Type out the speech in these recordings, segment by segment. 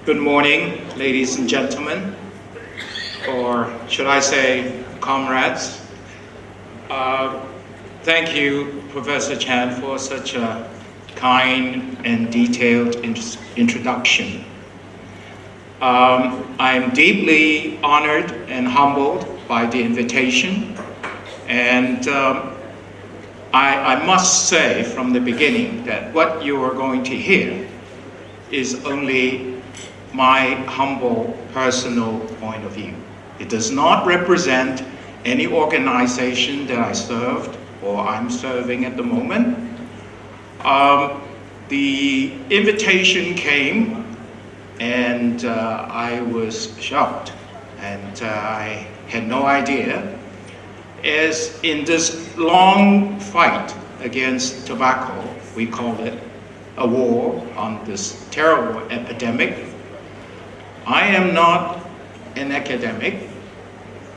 Good morning, ladies and gentlemen, or should I say comrades. Thank you, Professor Chen, for such a kind and detailed introduction. I'm deeply honored and humbled by the invitation, and I must say from the beginning that what you are going to hear is only my humble personal point of view. It does not represent any organization that I served or I'm serving at the moment. The invitation came and I was shocked, and I had no idea. As in this long fight against tobacco, we call it a war on this terrible epidemic. I am not an academic.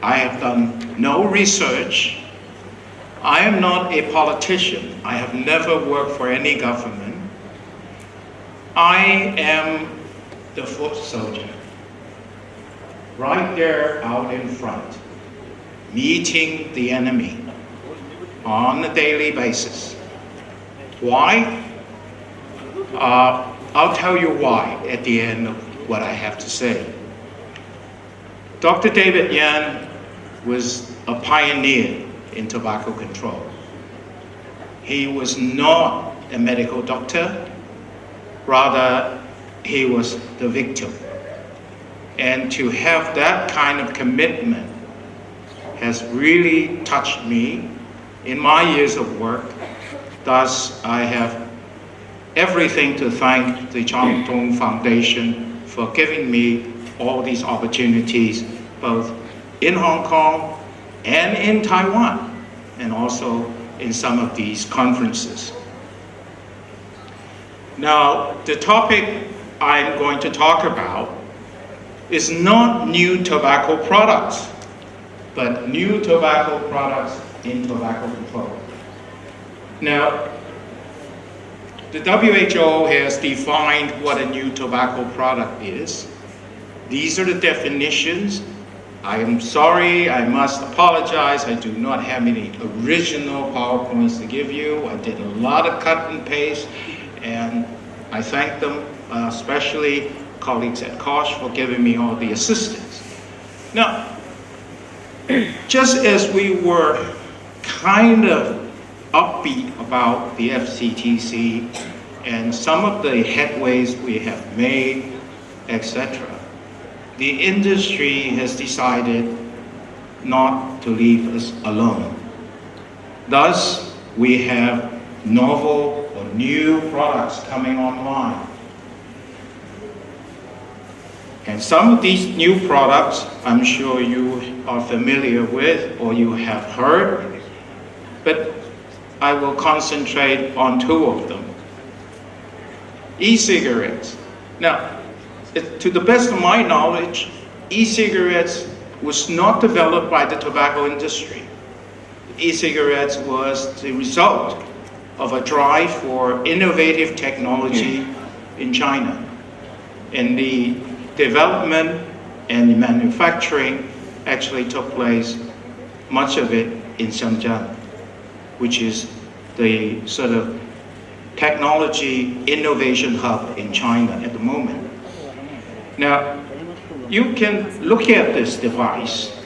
I have done no research. I am not a politician. I have never worked for any government. I am the foot soldier, right there out in front, meeting the enemy on a daily basis. Why? I'll tell you why at the end of what I have to say. Dr. David Yan was a pioneer in tobacco control. He was not a medical doctor, rather he was the victim. And to have that kind of commitment has really touched me in my years of work. Thus, I have everything to thank the Chang Tong Foundation for giving me all these opportunities, both in Hong Kong and in Taiwan, and also in some of these conferences. Now, the topic I'm going to talk about is not new tobacco products, but new tobacco products in tobacco control. Now, the WHO has defined what a new tobacco product is. These are the definitions. I am sorry, I must apologize. I do not have any original PowerPoints to give you. I did a lot of cut and paste, and I thank them, especially colleagues at Kosh, for giving me all the assistance. Now, just as we were kind of upbeat about the FCTC and some of the headways we have made, etc., the industry has decided not to leave us alone. Thus, we have novel or new products coming online. And some of these new products, I'm sure you are familiar with or you have heard, but I will concentrate on two of them. E-cigarettes. Now, to the best of my knowledge, e-cigarettes was not developed by the tobacco industry. E-cigarettes was the result of a drive for innovative technology in China. And the development and the manufacturing actually took place, much of it in Shenzhen, which is the sort of technology innovation hub in China at the moment. Now, you can look at this device.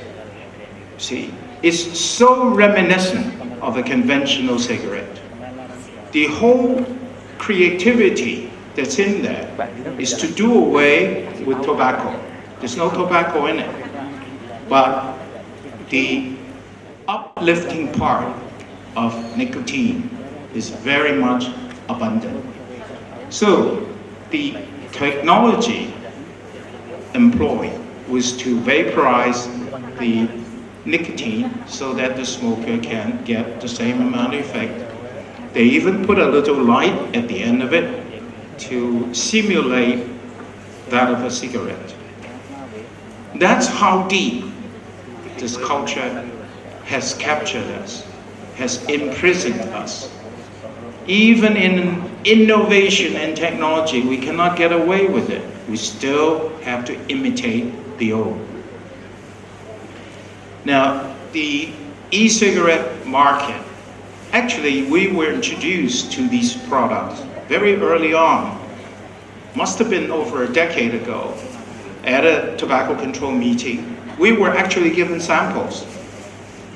See, it's so reminiscent of a conventional cigarette. The whole creativity that's in there is to do away with tobacco. There's no tobacco in it. But the uplifting part of nicotine is very much abundant. So the technology employed was to vaporize the nicotine so that the smoker can get the same amount of effect. They even put a little light at the end of it to simulate that of a cigarette. That's how deep this culture has captured us, has imprisoned us. Even in innovation and technology, we cannot get away with it. We still have to imitate the old. Now, the e-cigarette market, actually, we were introduced to these products very early on. Must have been over a decade ago at a tobacco control meeting. We were actually given samples,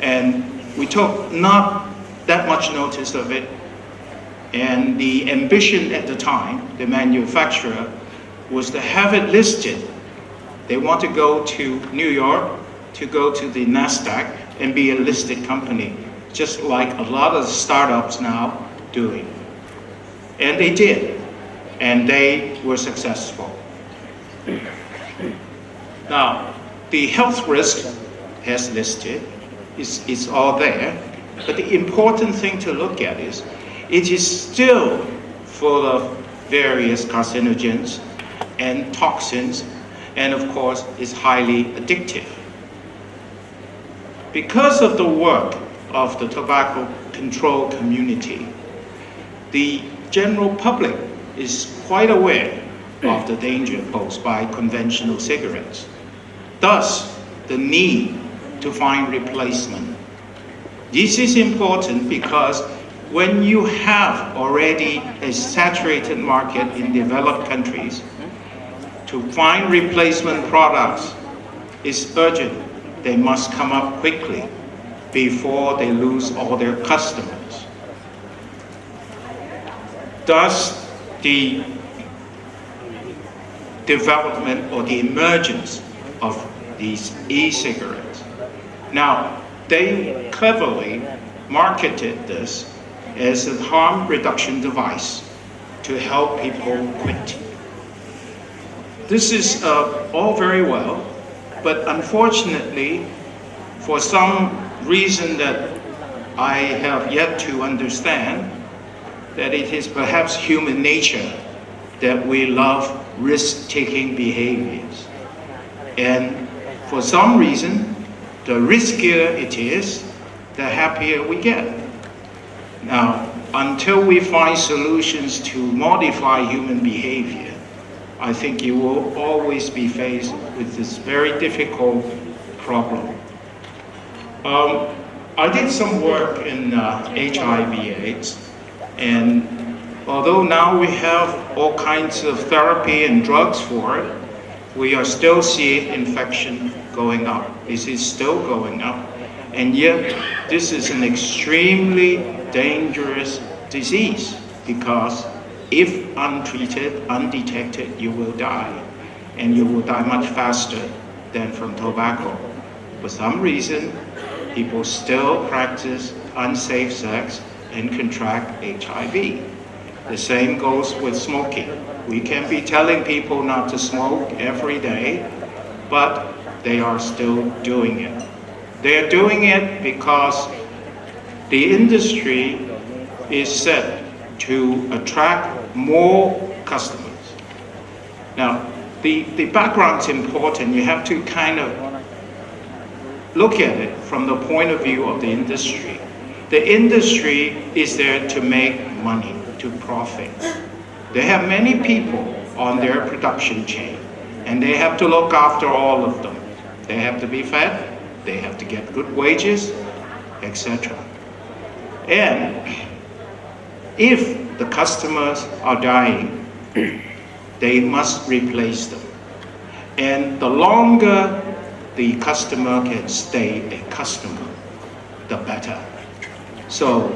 and we took not that much notice of it. And the ambition at the time, the manufacturer, was to have it listed. They want to go to New York, to go to the NASDAQ and be a listed company, just like a lot of startups now doing. And they did, and they were successful. Now, the health risk has listed, it's all there, but the important thing to look at is, it is still full of various carcinogens and toxins, and of course, is highly addictive. Because of the work of the tobacco control community, the general public is quite aware of the danger posed by conventional cigarettes. Thus, the need to find replacement. This is important because when you have already a saturated market in developed countries, to find replacement products is urgent. They must come up quickly before they lose all their customers. Thus, the development or the emergence of these e-cigarettes. Now, they cleverly marketed this as a harm reduction device to help people quit. This is all very well, but unfortunately, for some reason that I have yet to understand, that it is perhaps human nature that we love risk-taking behaviors. And for some reason, the riskier it is, the happier we get. Now, until we find solutions to modify human behavior, I think you will always be faced with this very difficult problem. I did some work in HIV/AIDS, and although now we have all kinds of therapy and drugs for it, we are still seeing infection going up. This is still going up, and yet this is an extremely dangerous disease because if untreated, undetected, you will die, and you will die much faster than from tobacco. For some reason, people still practice unsafe sex and contract HIV. The same goes with smoking. We can be telling people not to smoke every day, but they are still doing it. They are doing it because the industry is set to attract more customers. Now, the background is important. You have to kind of look at it from the point of view of the industry. The industry is there to make money, to profit. They have many people on their production chain, and they have to look after all of them. They have to be fed, they have to get good wages, etc. And if the customers are dying, they must replace them. And the longer the customer can stay a customer, the better. So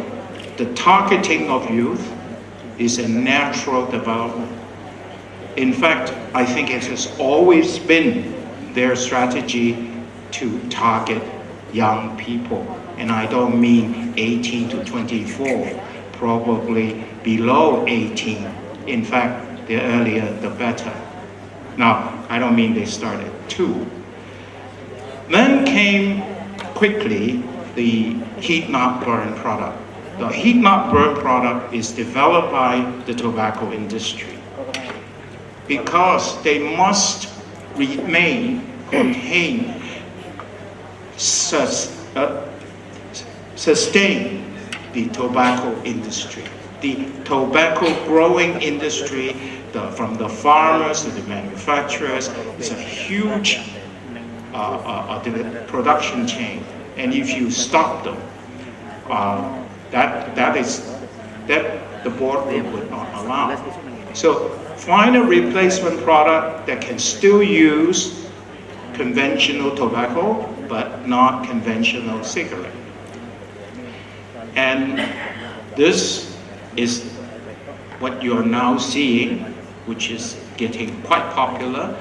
the targeting of youth is a natural development. In fact, I think it has always been their strategy to target young people. And I don't mean 18 to 24, probably below 18. In fact, the earlier the better. Now, I don't mean they started too. Then came quickly the heat-not-burn product. The heat-not-burn product is developed by the tobacco industry because they must sustain the tobacco industry. the tobacco growing industry, from the farmers to the manufacturers, is a huge production chain. And if you stop them, that the board would not allow. So find a replacement product that can still use conventional tobacco, but not conventional cigarette. And this is what you're now seeing, which is getting quite popular.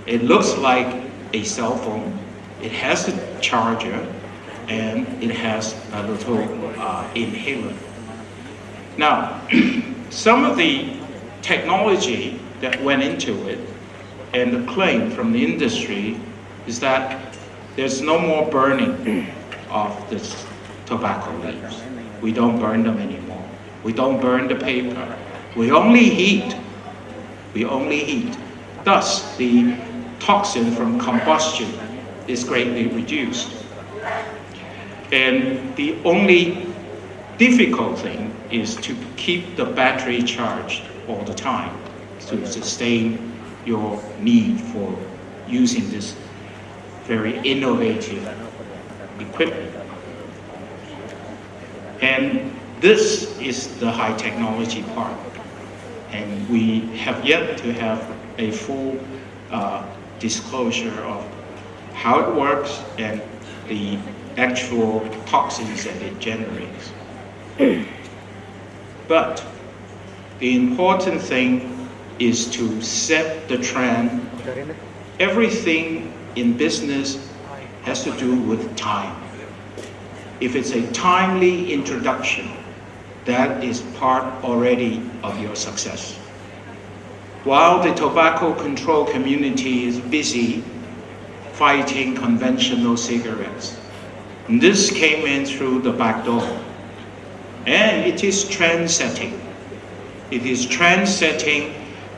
It looks like a cell phone. It has a charger, and it has a little inhaler. Now, some of the technology that went into it, and the claim from the industry is that there's no more burning of the tobacco leaves. We don't burn them anymore. We don't burn the paper. We only heat. We only heat. Thus, the toxin from combustion is greatly reduced. And the only difficult thing is to keep the battery charged all the time to sustain your need for using this very innovative equipment. And this is the high technology part. And we have yet to have a full disclosure of how it works and the actual toxins that it generates. But the important thing is to set the trend. Everything in business has to do with time. If it's a timely introduction, that is part already of your success. While the tobacco control community is busy fighting conventional cigarettes, this came in through the back door. And it is trend-setting. It is trend-setting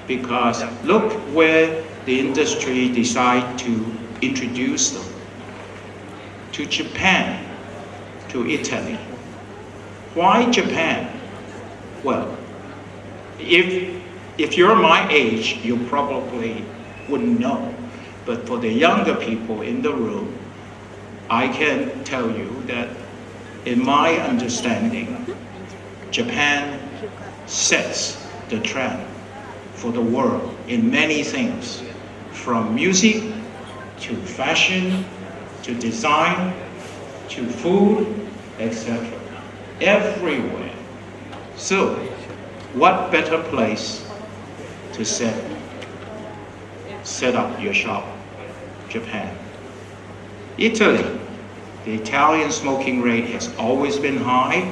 because look where the industry decided to introduce them. To Japan, to Italy. Why Japan? Well, if you're my age, you probably wouldn't know. But for the younger people in the room, I can tell you that in my understanding, Japan sets the trend for the world in many things, from music to fashion to design to food, etc. Everywhere. So, what better place to set up your shop? Japan. Italy. The Italian smoking rate has always been high,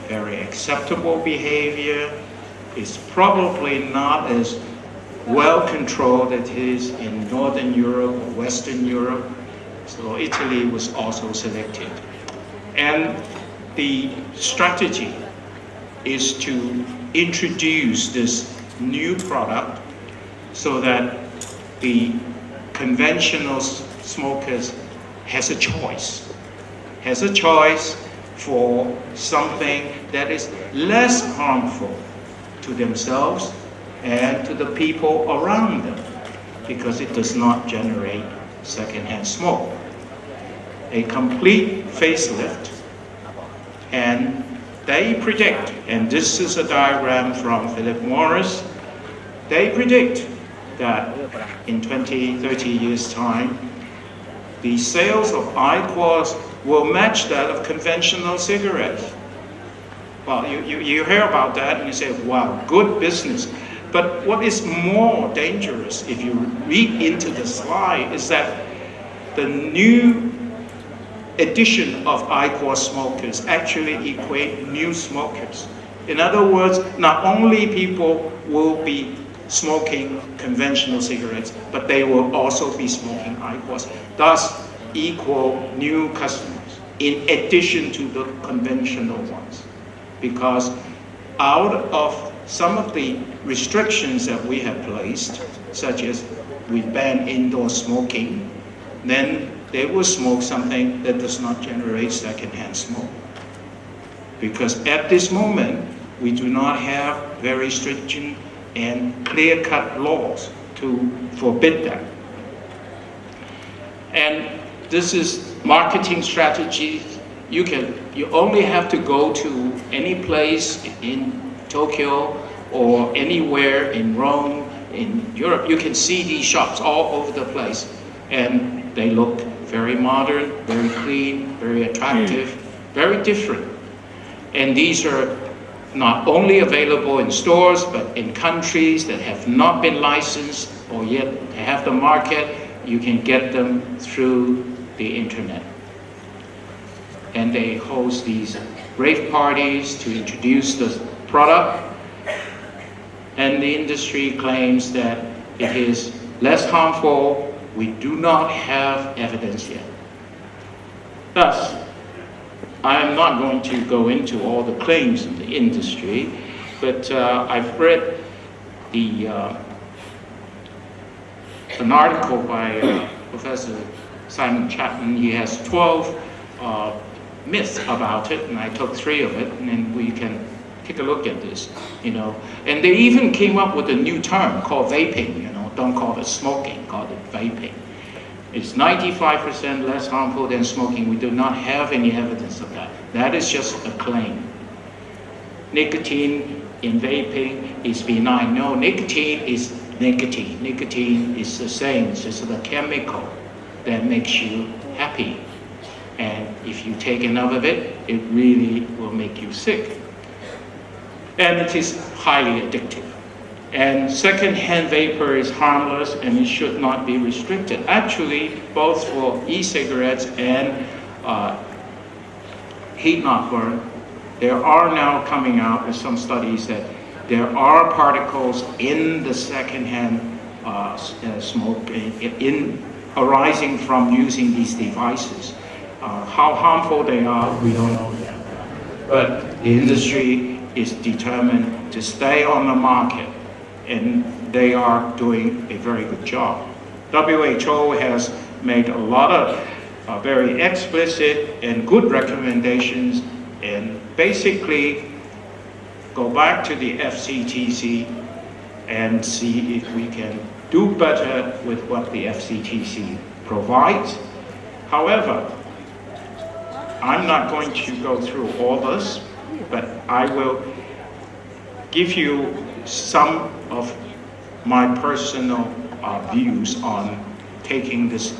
very acceptable behavior. It's probably not as well controlled as it is in Northern Europe or Western Europe. So Italy was also selected. And the strategy is to introduce this new product so that the conventional smokers has a choice for something that is less harmful to themselves and to the people around them, because it does not generate secondhand smoke. A complete facelift, and they predict, and this is a diagram from Philip Morris, they predict that in 20, 30 years' time, the sales of IQOS will match that of conventional cigarettes. Well, you hear about that and you say, wow, good business. But what is more dangerous, if you read into the slide, is that the new addition of IQOS smokers actually equate new smokers. In other words, not only people will be smoking conventional cigarettes, but they will also be smoking IQOS, thus equal new customers in addition to the conventional ones. Because out of some of the restrictions that we have placed, such as we ban indoor smoking, then they will smoke something that does not generate secondhand smoke. Because at this moment, we do not have very stringent and clear-cut laws to forbid that. And this is marketing strategies. You only have to go to any place in Tokyo or anywhere in Rome, in Europe. You can see these shops all over the place, and they look very modern, very clean, very attractive, very different. And these are not only available in stores, but in countries that have not been licensed or yet have the market, you can get them through the internet. And they host these rave parties to introduce the product. And the industry claims that it is less harmful. We do not have evidence yet. Thus, I am not going to go into all the claims of the industry, but I've read an article by Professor Simon Chapman. He has 12 myths about it, and I took 3 of it, and then we can take a look at this, And they even came up with a new term called vaping, Don't call it smoking, call it vaping. It's 95% less harmful than smoking. We do not have any evidence of that. That is just a claim. Nicotine in vaping is benign. No, nicotine is nicotine. Nicotine is the same. It's just a chemical that makes you happy. And if you take enough of it, it really will make you sick. And it is highly addictive. And secondhand vapor is harmless and it should not be restricted. Actually, both for e-cigarettes and heat-not-burn, there are now coming out with some studies that there are particles in the secondhand smoke arising from using these devices. How harmful they are, we don't know yet. But the industry is determined to stay on the market, and they are doing a very good job. WHO has made a lot of very explicit and good recommendations, and basically go back to the FCTC and see if we can do better with what the FCTC provides. However, I'm not going to go through all this, but I will give you some of my personal views on taking this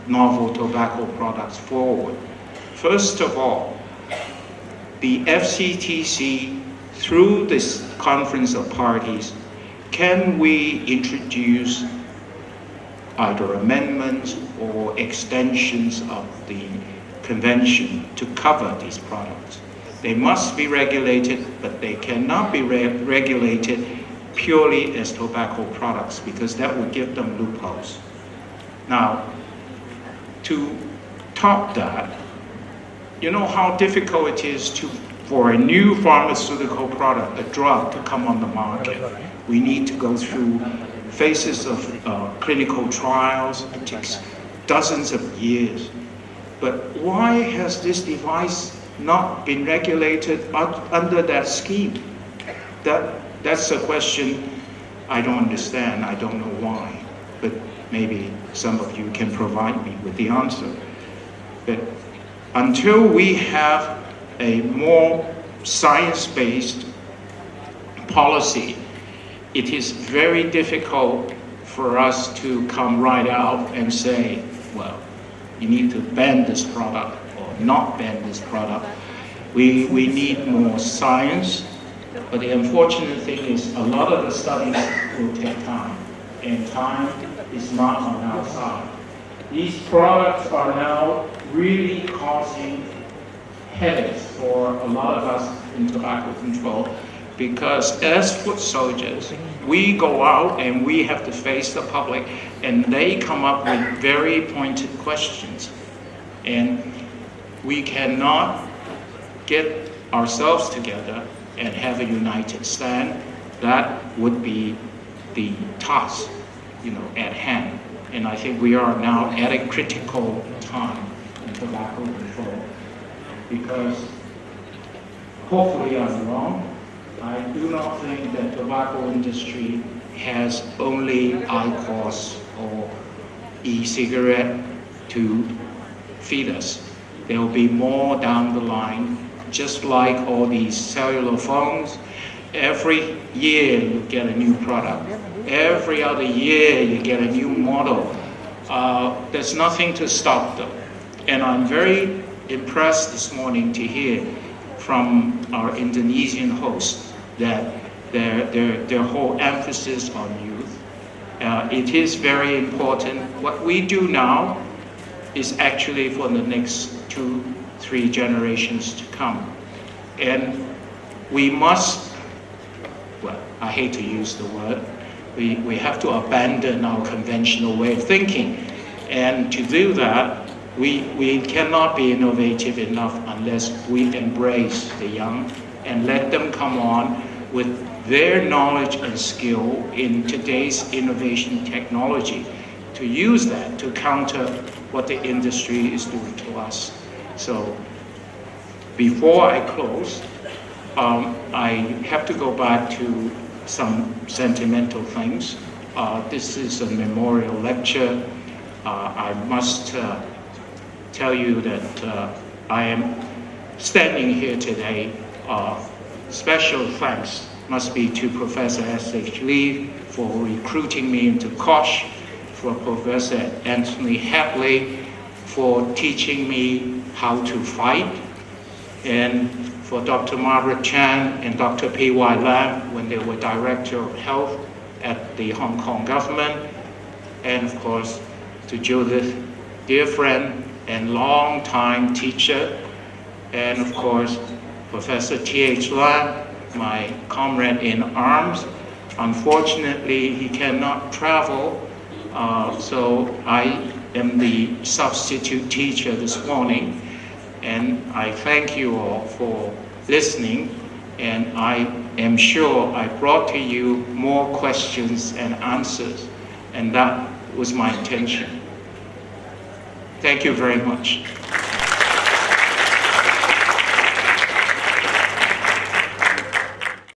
novel tobacco products forward. First of all, the FCTC, through this conference of parties, can we introduce either amendments or extensions of the convention to cover these products? They must be regulated, but they cannot be regulated purely as tobacco products, because that would give them loopholes. Now, to top that, you know how difficult it is for a new pharmaceutical product, a drug, to come on the market. We need to go through phases of clinical trials. It takes dozens of years. But why has this device not been regulated under that scheme? That's a question I don't understand. I don't know why. But maybe some of you can provide me with the answer. But until we have a more science-based policy, it is very difficult for us to come right out and say, well, you need to ban this product or not ban this product. We need more science, but the unfortunate thing is a lot of the studies will take time, and time is not on our side. These products are now really causing headaches for a lot of us in tobacco control, because as foot soldiers, we go out and we have to face the public, and they come up with very pointed questions. And we cannot get ourselves together and have a united stand. That would be the task, at hand. And I think we are now at a critical time in tobacco control, because hopefully I'm wrong, I do not think that tobacco industry has only IQOS or e-cigarette to feed us. There will be more down the line, just like all these cellular phones. Every year you get a new product. Every other year you get a new model. There's nothing to stop them. And I'm very impressed this morning to hear from our Indonesian hosts that their whole emphasis on youth. It is very important. What we do now is actually for the next 2-3 generations to come. And we must, well, I hate to use the word, we have to abandon our conventional way of thinking. And to do that, we cannot be innovative enough unless we embrace the young and let them come on with their knowledge and skill in today's innovation technology to use that to counter what the industry is doing to us. So before I close, I have to go back to some sentimental things. This is a memorial lecture. I must tell you that I am standing here today. Special thanks must be to Professor S.H. Lee for recruiting me into Koch, for Professor Anthony Hadley for teaching me how to fight, and for Dr. Margaret Chan and Dr. P.Y. Lam when they were Director of Health at the Hong Kong government, and of course to Judith, dear friend and long-time teacher, and of course Professor T.H. Lam, my comrade in arms. Unfortunately, he cannot travel, so I am the substitute teacher this morning, and I thank you all for listening, and I am sure I brought to you more questions and answers, and that was my intention. Thank you very much.